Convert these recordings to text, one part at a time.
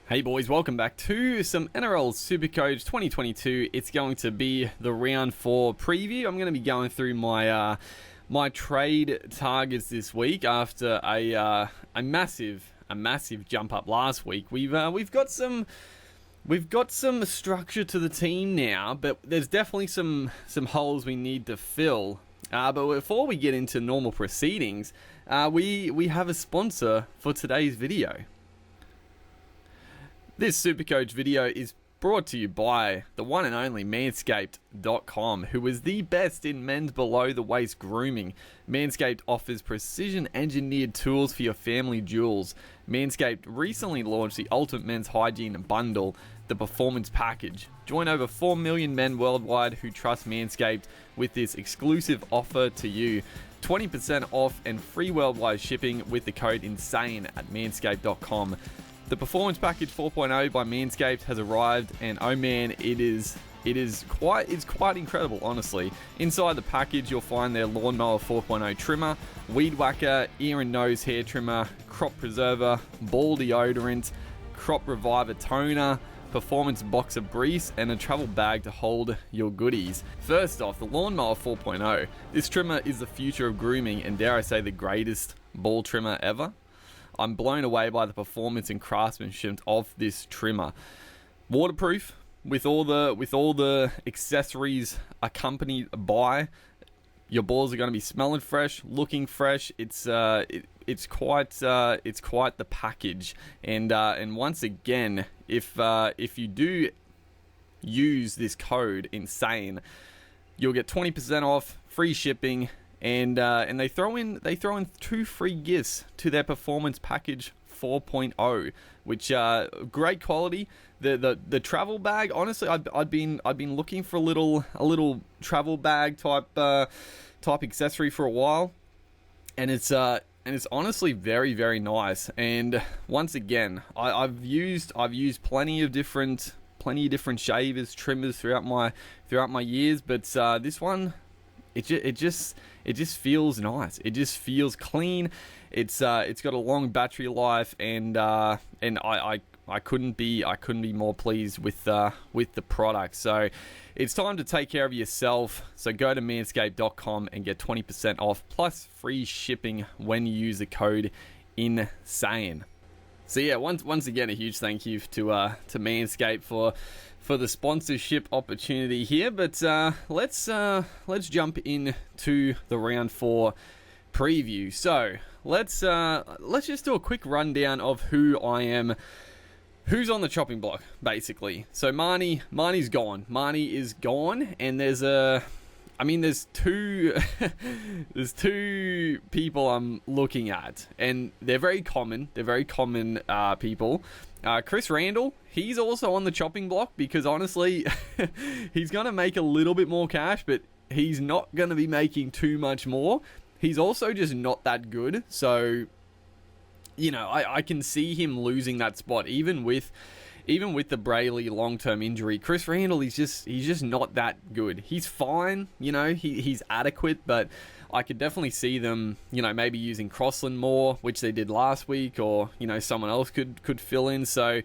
Hey boys, welcome back to some Nrl Supercoach 2022. It's going to be the round 4 preview. I'm going to be going through my my trade targets this week after a massive jump up last week. We've got some structure to the team now, but there's definitely some holes we need to fill. But before we get into normal proceedings, we have a sponsor for today's video. This Supercoach video is brought to you by the one and only Manscaped.com, who is the best in men's below-the-waist grooming. Manscaped offers precision-engineered tools for your family jewels. Manscaped recently launched the Ultimate Men's Hygiene Bundle, the Performance Package. Join over 4 million men worldwide who trust Manscaped with this exclusive offer to you. 20% off and free worldwide shipping with the code INSANE at Manscaped.com. The Performance Package 4.0 by Manscaped has arrived, and oh man, it's quite incredible, honestly. Inside the package, you'll find their Lawnmower 4.0 trimmer, Weed Whacker, ear and nose hair trimmer, Crop Preserver, Ball deodorant, Crop Reviver toner, Performance Boxer briefs, and a travel bag to hold your goodies. First off, the Lawnmower 4.0. This trimmer is the future of grooming, and dare I say, the greatest ball trimmer ever. I'm blown away by the performance and craftsmanship of this trimmer. Waterproof with all the accessories accompanied by. Your balls are going to be smelling fresh, looking fresh. It's quite the package. And once again, if you do use this code INSANE, you'll get 20% off, free shipping. And they throw in 2 free gifts to their Performance Package 4.0, which great quality. The travel bag, honestly, I'd been looking for a little travel bag type accessory for a while, and it's honestly very, very nice. And once again, I've used plenty of different shavers, trimmers throughout my years, but this one, it just feels nice. It just feels clean. It's got a long battery life, and I couldn't be more pleased with the product. So it's time to take care of yourself. So go to manscaped.com and get 20% off plus free shipping when you use the code INSANE. So yeah, once again, a huge thank you to Manscaped for the sponsorship opportunity here. But let's jump into the round 4 preview. So let's just do a quick rundown of who's on the chopping block, basically. So Marnie's gone. Marnie is gone, and there's two there's 2 people I'm looking at, and they're very common. They're very common people. Chris Randall, he's also on the chopping block because honestly, he's going to make a little bit more cash, but he's not going to be making too much more. He's also just not that good. So, you know, I can see him losing that spot, even with the Brayley long-term injury. Chris Randall, he's just not that good. He's fine, you know, he's adequate, but I could definitely see them, you know, maybe using Crossland more, which they did last week, or, you know, someone else could fill in. So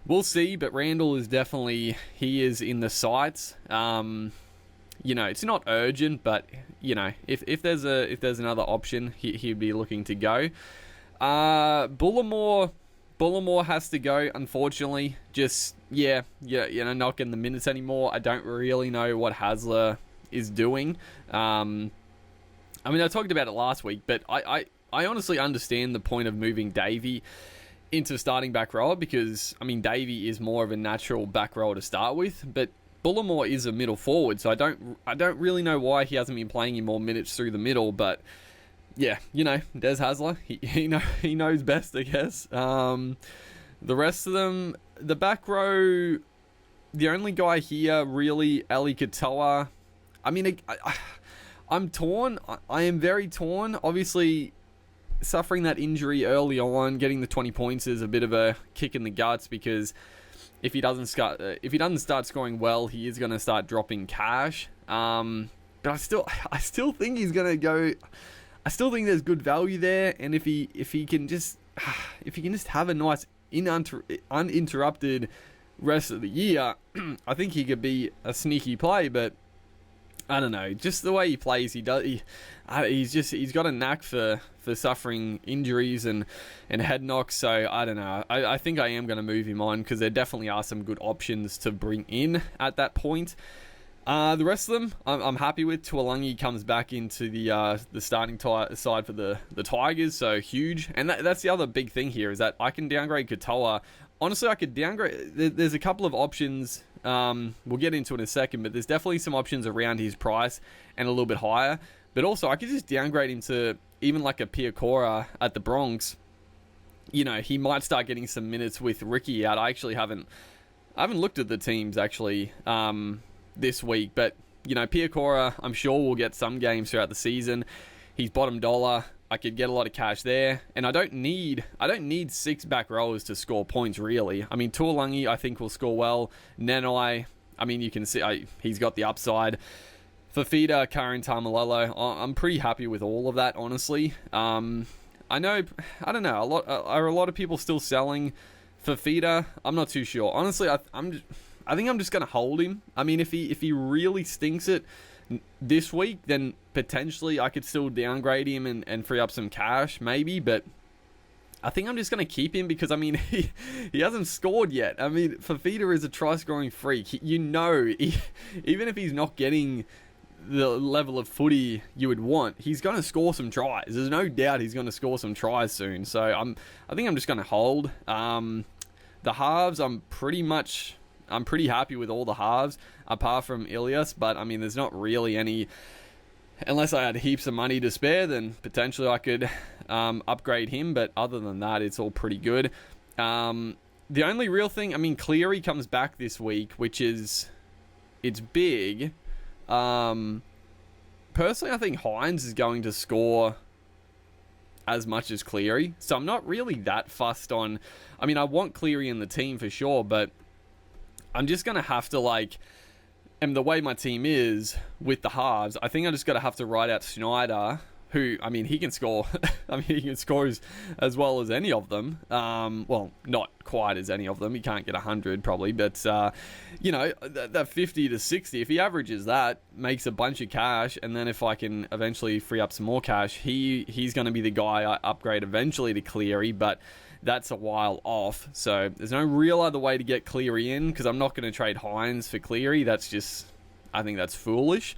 we'll see, but Randall is definitely, he is in the sights. You know, it's not urgent, but, you know, if there's another option, he'd be looking to go. Bullimore has to go, unfortunately. Just, you know, not getting the minutes anymore. I don't really know what Hasler is doing. I mean, I talked about it last week, but I honestly understand the point of moving Davey into starting back rower because, I mean, Davey is more of a natural back rower to start with, but Bullimore is a middle forward, so I don't really know why he hasn't been playing in more minutes through the middle, but yeah, you know, Des Hasler, he knows best, I guess. The rest of them, the back row, the only guy here, really, Ali Katoa. I mean, I'm torn. I am very torn. Obviously, suffering that injury early on, getting the 20 points is a bit of a kick in the guts because if he doesn't start scoring well, he is going to start dropping cash. But I still think he's going to go. I still think there's good value there, and if he can just have a nice uninterrupted rest of the year, I think he could be a sneaky play, but I don't know. Just the way he plays, he's got a knack for suffering injuries and head knocks. So I don't know. I think I am going to move him on because there definitely are some good options to bring in at that point. The rest of them, I'm happy with. Tuolungi comes back into the starting side for the Tigers, so huge. And that's the other big thing here is that I can downgrade Katoa. Honestly, I could downgrade. There's a couple of options. We'll get into it in a second, but there's definitely some options around his price and a little bit higher. But also, I could just downgrade him to even like a Piakora at the Bronx. You know, he might start getting some minutes with Ricky out. I haven't looked at the teams actually this week, but you know, Piakora, I'm sure will get some games throughout the season. He's bottom dollar. I could get a lot of cash there, and I don't need 6 back rowers to score points really. I mean, Tuolungi I think will score well. Nenai, I mean, you can see he's got the upside. Fafita, Karin Tamalolo, I'm pretty happy with all of that, honestly. I don't know, are a lot of people still selling Fafita? I'm not too sure. Honestly, I think I'm just going to hold him. I mean, if he really stinks it this week, then potentially I could still downgrade him and free up some cash, maybe, but I think I'm just going to keep him because, I mean, he hasn't scored yet. I mean, Fafita is a try-scoring freak. Even if he's not getting the level of footy you would want, he's going to score some tries. There's no doubt he's going to score some tries soon, so I think I'm just going to hold. The halves, I'm pretty happy with all the halves, apart from Ilias, but I mean, there's not really any, unless I had heaps of money to spare, then potentially I could upgrade him, but other than that, it's all pretty good. The only real thing, I mean, Cleary comes back this week, which is, it's big. Personally, I think Hines is going to score as much as Cleary, so I'm not really that fussed on, I mean, I want Cleary in the team for sure, but I'm just going to have to, and the way my team is with the halves, I think I just got to have to ride out Schneider, who, I mean, he can score. I mean, he can score as well as any of them. Well, not quite as any of them. He can't get 100 probably, but, you know, that 50 to 60, if he averages that, makes a bunch of cash, and then if I can eventually free up some more cash, he's going to be the guy I upgrade eventually to Cleary, but that's a while off, so there's no real other way to get Cleary in, because I'm not going to trade Hines for Cleary. That's just, I think that's foolish.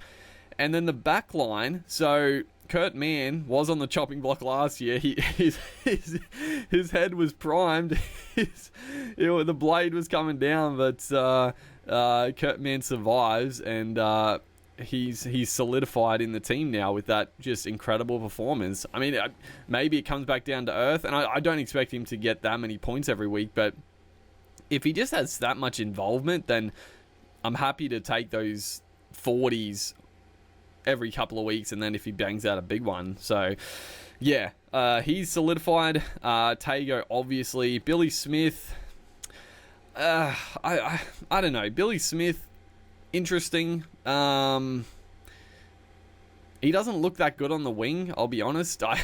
And then the back line, so Kurt Mann was on the chopping block last year. His head was primed. The blade was coming down, but Kurt Mann survives, and he's solidified in the team now with that just incredible performance. I mean, maybe it comes back down to earth, and I don't expect him to get that many points every week, but if he just has that much involvement, then I'm happy to take those 40s every couple of weeks, and then if he bangs out a big one. So yeah, he's solidified. Tago, obviously. Billy Smith, I don't know. Billy Smith, interesting. He doesn't look that good on the wing, I'll be honest. I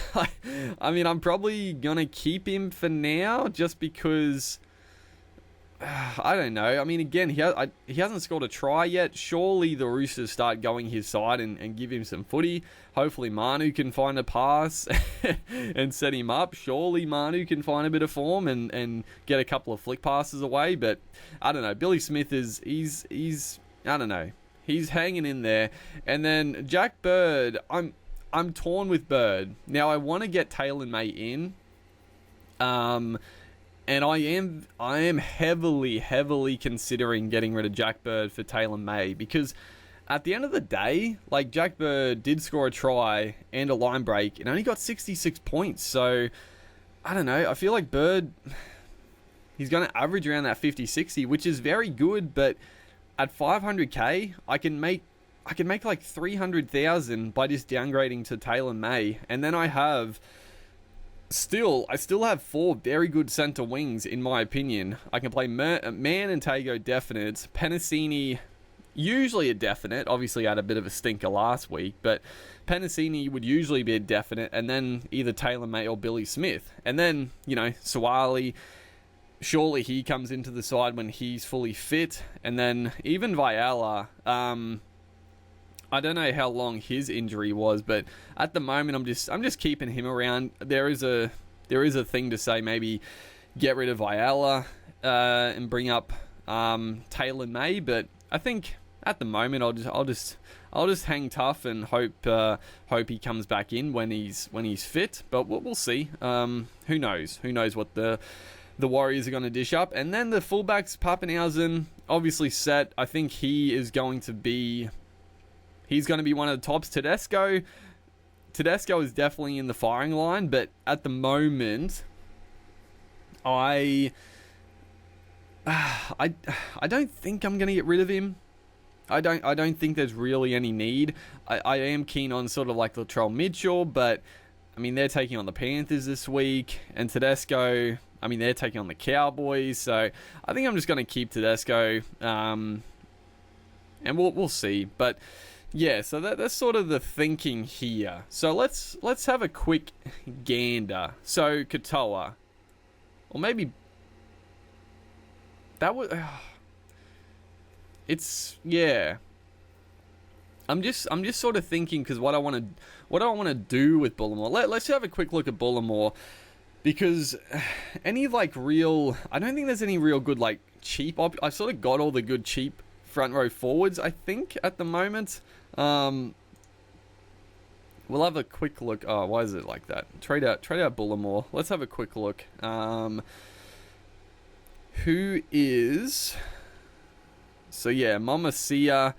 mean, I'm probably gonna keep him for now, just because I don't know. I mean, again, he hasn't scored a try yet. Surely the Roosters start going his side and give him some footy. Hopefully Manu can find a pass and set him up. Surely Manu can find a bit of form and get a couple of flick passes away. But I don't know. Billy Smith he's I don't know. He's hanging in there. And then Jack Bird, I'm torn with Bird. Now I want to get Taylor May in. And I am heavily considering getting rid of Jack Bird for Taylor May, because at the end of the day, like, Jack Bird did score a try and a line break and only got 66 points. So I don't know. I feel like Bird, he's going to average around that 50-60, which is very good, but at 500k, I can make like 300,000 by just downgrading to Taylor May, and then I still have 4 very good centre wings, in my opinion. I can play Man and Tago definite. Penasini, usually a definite. Obviously had a bit of a stinker last week, but Penasini would usually be a definite, and then either Taylor May or Billy Smith. And then, you know, Suwali, surely he comes into the side when he's fully fit. And then even Viala, I don't know how long his injury was, but at the moment I'm just keeping him around. There is a thing to say maybe get rid of Viala and bring up Taylor May, but I think at the moment I'll just hang tough and hope he comes back in when he's fit. But we'll see. Who knows? Who knows what the Warriors are going to dish up? And then the fullbacks, Papenhuyzen, obviously set. I think he's going to be one of the tops. Tedesco is definitely in the firing line, but at the moment, I don't think I'm going to get rid of him. I don't think there's really any need. I am keen on sort of like Latrell Mitchell, but I mean, they're taking on the Panthers this week, and Tedesco, I mean, they're taking on the Cowboys, so I think I'm just going to keep Tedesco, and we'll see. But yeah, so that's sort of the thinking here. So let's have a quick gander. So Katoa, or maybe that was. It's, yeah. I'm just sort of thinking, because what I want to do with Bullimore. Let's have a quick look at Bullimore, because any like real, I don't think there's any real good like cheap I've sort of got all the good cheap front row forwards, I think, at the moment. We'll have a quick look. Oh, why is it like that? Trade out Bullimore. Let's have a quick look. Who is? So yeah, Momasia,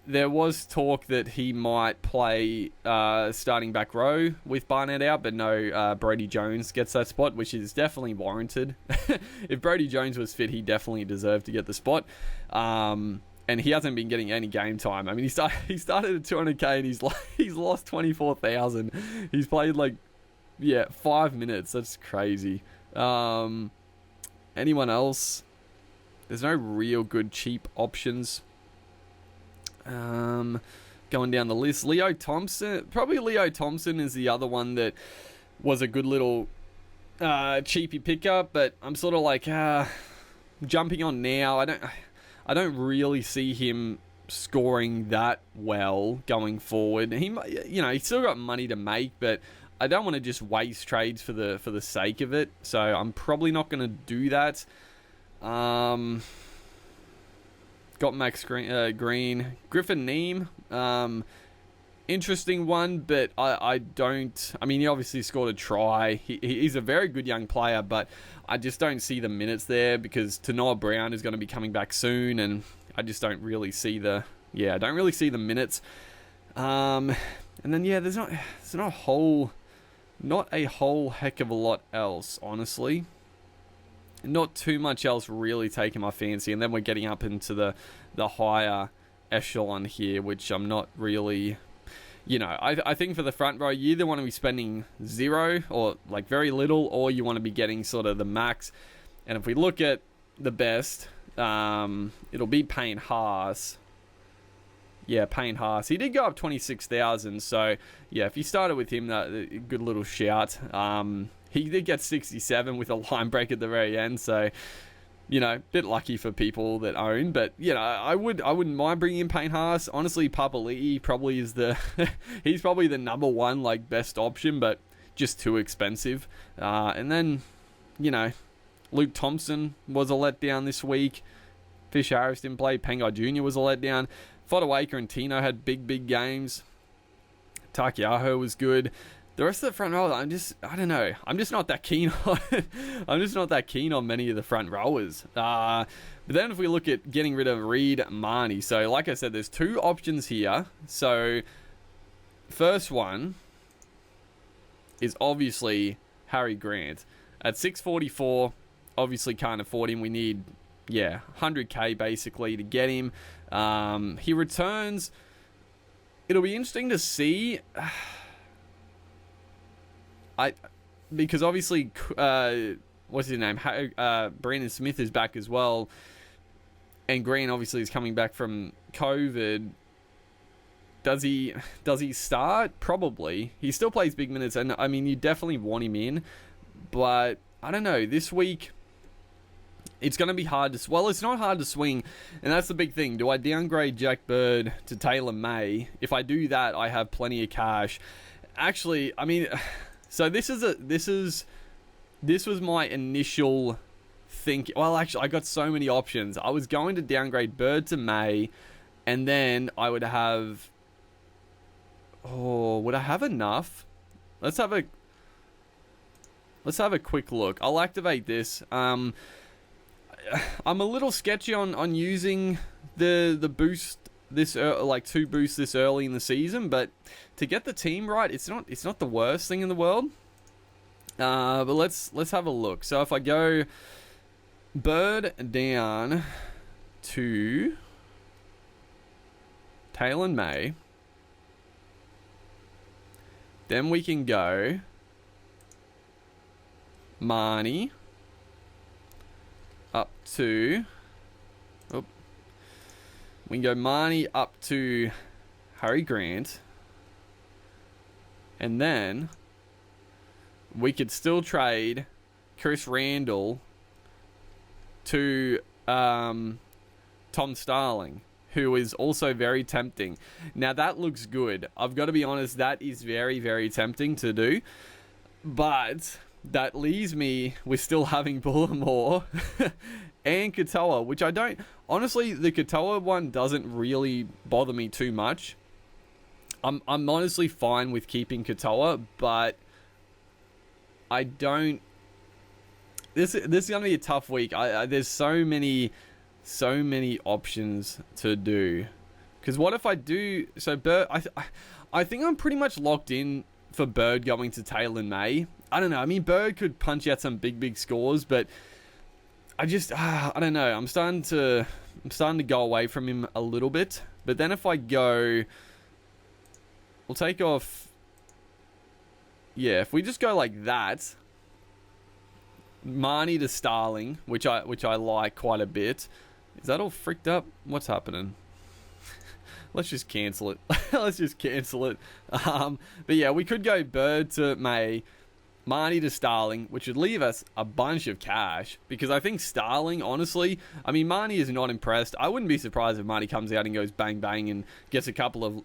there was talk that he might play starting back row with Barnett out, but no, Brody Jones gets that spot, which is definitely warranted. If Brody Jones was fit, he definitely deserved to get the spot. And he hasn't been getting any game time. I mean, he started at 200k and he's lost 24,000. He's played 5 minutes. That's crazy. Anyone else? There's no real good cheap options. Going down the list, Leo Thompson. Probably Leo Thompson is the other one that was a good little cheapy pickup, but I'm sort of like jumping on now. I don't really see him scoring that well going forward. He's still got money to make, but I don't want to just waste trades for the sake of it. So I'm probably not going to do that. Got Max Green, Griffin Neem, interesting one, but I don't. I mean, he obviously scored a try. He's a very good young player, but I just don't see the minutes there, because Tanoa Brown is going to be coming back soon, and I just don't really see the minutes. And then there's not a whole heck of a lot else, honestly. Not too much else really taking my fancy, and then we're getting up into the higher echelon here, which I'm not really, I think for the front row, you either want to be spending zero or like very little, or you want to be getting sort of the max. And if we look at the best, it'll be Payne Haas. Yeah, Payne Haas. He did go up 26,000, so yeah, if you started with him, that good little shout. He did get 67 with a line break at the very end, so bit lucky for people that own. But I wouldn't mind bringing in Payne Haas. Honestly, Papali'i probably is he's probably the number one best option, but just too expensive. And then Luke Thompson was a letdown this week. Fish Harris didn't play. Pengai Jr. was a letdown. Fodawaker and Tino had big games. Takiaho was good. The rest of the front row, I don't know. I'm just not that keen on. I'm just not that keen on many of the front rowers. But then if we look at getting rid of Reed Marnie, so like I said, there's two options here. So first one is obviously Harry Grant at 644. Obviously can't afford him. We need 100k basically to get him. He returns. It'll be interesting to see. Because obviously, what's his name? Brandon Smith is back as well, and Green obviously is coming back from COVID. Does he start? Probably. He still plays big minutes, and I mean, you definitely want him in, but I don't know. This week, it's going to be hard to... Well, it's not hard to swing, and that's the big thing. Do I downgrade Jack Bird to Taylor May? If I do that, I have plenty of cash. Actually, I mean... So this was my initial think. Well, actually, I got so many options. I was going to downgrade Bird to May, and then I would have... Oh, would I have enough? Let's have a quick look. I'll activate this. I'm a little sketchy on using the boost this like 2 boosts this early in the season, but to get the team right, it's not the worst thing in the world. But let's have a look. So if I go Bird down to Taylor May, then we can go Marnie up to... Oh, we can go Marnie up to Harry Grant. And then we could still trade Chris Randall to Tom Starling, who is also very tempting. Now, that looks good. I've got to be honest, that is very, very tempting to do. But that leaves me with still having Bullimore and Katoa, which I don't... Honestly, the Katoa one doesn't really bother me too much. I'm honestly fine with keeping Katoa, but I don't... This is going to be a tough week. There's so many options to do. Because what if I do... So, Bird... I think I'm pretty much locked in for Bird going to Taylor May. I don't know. I mean, Bird could punch out some big scores, but I just... I don't know. I'm starting to go away from him a little bit. But then if I go... We'll take off... Yeah, if we just go like that... Marnie to Starling, which I like quite a bit. Is that all fricked up? What's happening? Let's just cancel it. But yeah, we could go Bird to May, Marnie to Starling, which would leave us a bunch of cash. Because I think Starling, honestly, I mean, Marnie is not impressed. I wouldn't be surprised if Marnie comes out and goes bang bang and gets a couple of,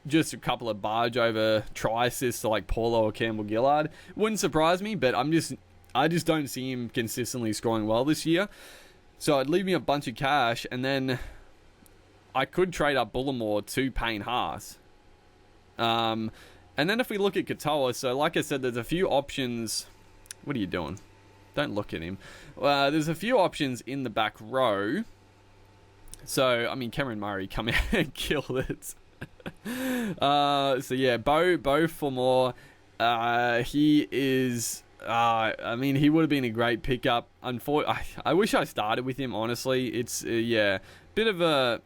just a couple of barge over try assists to like Paulo or Campbell Gillard. Wouldn't surprise me, but I just don't see him consistently scoring well this year. So it'd leave me a bunch of cash, and then I could trade up Bullimore to Payne Haas. And then if we look at Katoa, so like I said, there's a few options. What are you doing? Don't look at him. There's a few options in the back row. So, I mean, Cameron Murray come out and kill it. So yeah, Bo for more. He is... I mean, he would have been a great pickup. I wish I started with him, honestly. It's, bit of a...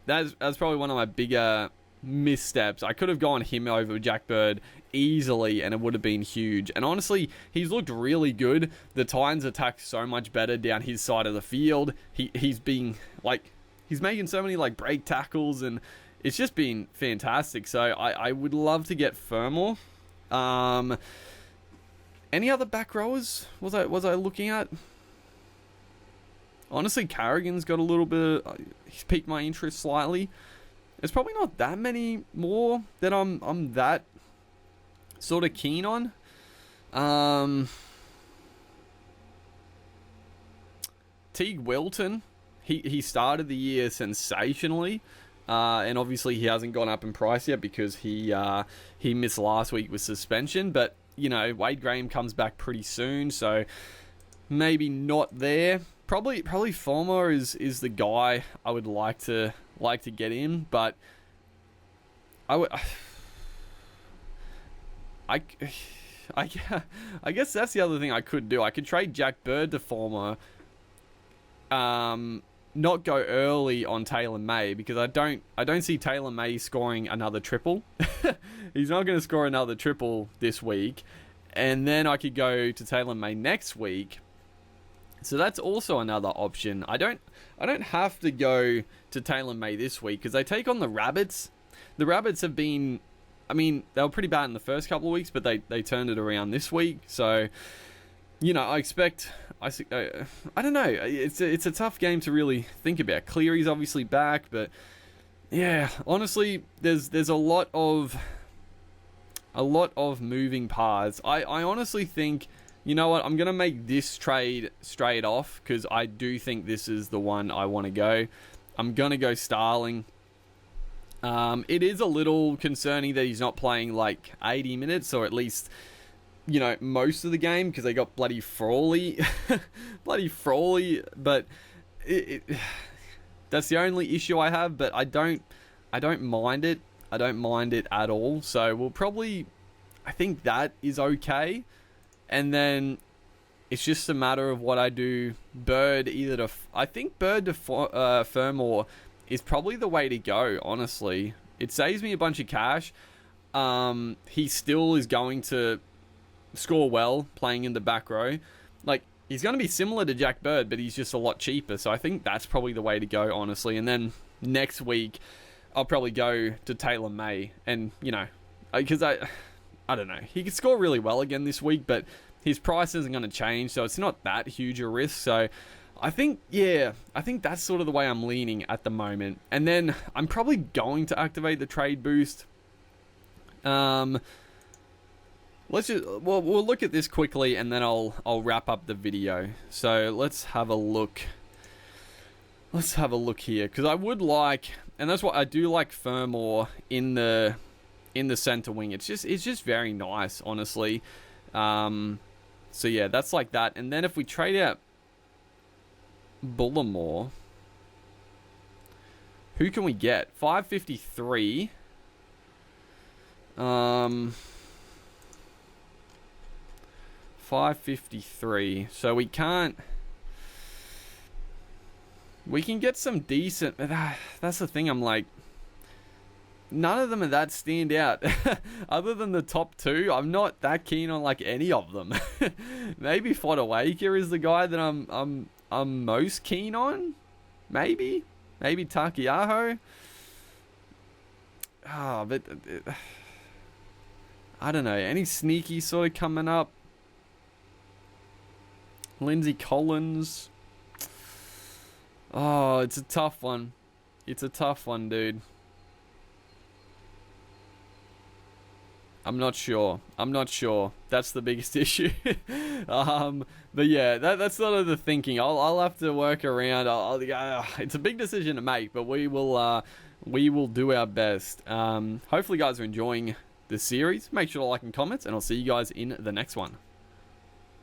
That's probably one of my bigger missteps. I could have gone him over Jack Bird easily, and it would have been huge. And honestly, he's looked really good. The Titans attack so much better down his side of the field. He's making so many, break tackles, and it's just been fantastic. So I would love to get Fermor. Any other back rowers was I looking at? Honestly, Carrigan's got a little bit of... He's piqued my interest slightly. There's probably not that many more that I'm that sort of keen on. Teague Wilton, he started the year sensationally. And obviously he hasn't gone up in price yet because he missed last week with suspension. But, Wade Graham comes back pretty soon, so maybe not there. Probably Fulmer is the guy I would like to get in, but I guess that's the other thing I could do. I could trade Jack Bird to Fulmer, not go early on Taylor May, because I don't see Taylor May scoring another triple. He's not going to score another triple this week, and then I could go to Taylor May next week. So that's also another option. I don't have to go to Taylor May this week because they take on the Rabbits. The Rabbits have been, I mean, they were pretty bad in the first couple of weeks, but they turned it around this week. So I expect. I don't know. It's a tough game to really think about. Cleary's obviously back, but yeah, honestly, there's a lot of moving parts. I honestly think, you know what, I'm gonna make this trade straight off because I do think this is the one I want to go. I'm gonna go Starling. It is a little concerning that he's not playing like 80 minutes, or at least, most of the game, because they got bloody Frawley. Bloody Frawley. But that's the only issue I have, but I don't mind it. I don't mind it at all. So we'll probably, I think that is okay. And then it's just a matter of what I do. Bird I think Bird to Fermor is probably the way to go, honestly. It saves me a bunch of cash. He still is going to score well playing in the back row. Like, he's going to be similar to Jack Bird, but he's just a lot cheaper. So I think that's probably the way to go, honestly. And then next week, I'll probably go to Taylor May. And, because I don't know. He could score really well again this week, but his price isn't going to change. So it's not that huge a risk. So I think that's sort of the way I'm leaning at the moment. And then I'm probably going to activate the trade boost. We'll look at this quickly, and then I'll wrap up the video. So let's have a look. Let's have a look here, because I would like, and that's what I do like, Fermor in the center wing. It's just very nice, honestly. So yeah, that's like that. And then if we trade out Bullimore, who can we get? 553. 553. So we can get some decent. That's the thing. I'm like, none of them are that stand out. Other than the top two, I'm not that keen on like any of them. Maybe Fodawaker is the guy that I'm most keen on. Maybe Takiaho. But I don't know. Any sneaky sort of coming up? Lindsay Collins. Oh, it's a tough one. It's a tough one, dude. I'm not sure. That's the biggest issue. But yeah, that's sort of the thinking. I'll have to work around. It's a big decision to make, but we will do our best. Hopefully, you guys are enjoying the series. Make sure to like and comment, and I'll see you guys in the next one.